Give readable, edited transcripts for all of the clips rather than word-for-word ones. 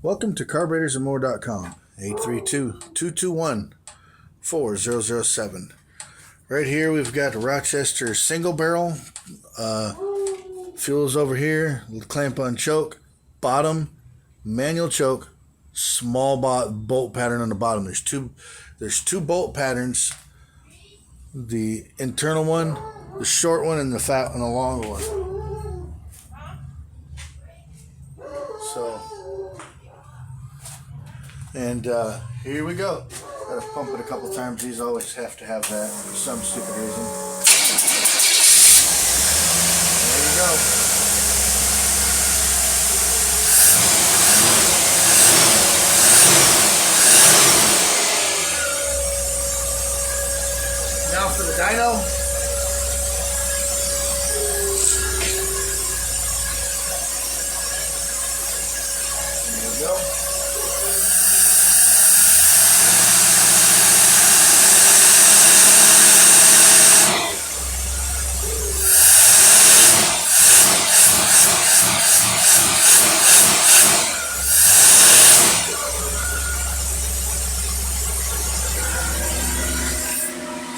Welcome to carburetorsandmore.com, 832-221-4007. Right here we've got the Rochester single barrel. Fuel's over here, clamp on choke, bottom, manual choke, small bolt pattern on the bottom. There's two bolt patterns, the internal one, the short one, and the fat and the long one. So, and here we go. Gotta pump it a couple times. These always have to have that for some stupid reason. There you go. Now for the dyno. There you go.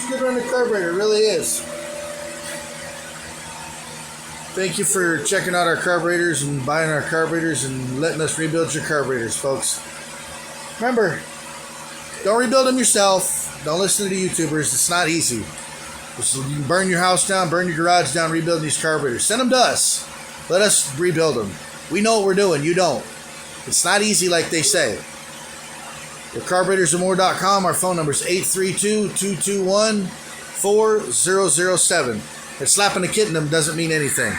Good run the carburetor, it really is. Thank you for checking out our carburetors and buying our carburetors and letting us rebuild your carburetors, folks. Remember, don't rebuild them yourself. Don't listen to the YouTubers. It's not easy. You can burn your house down, burn your garage down, rebuilding these carburetors. Send them to us. Let us rebuild them. We know what we're doing. You don't. It's not easy like they say. We're carburetorsandmore.com. Our phone number is 832-221-4007. And slapping a kid in them doesn't mean anything.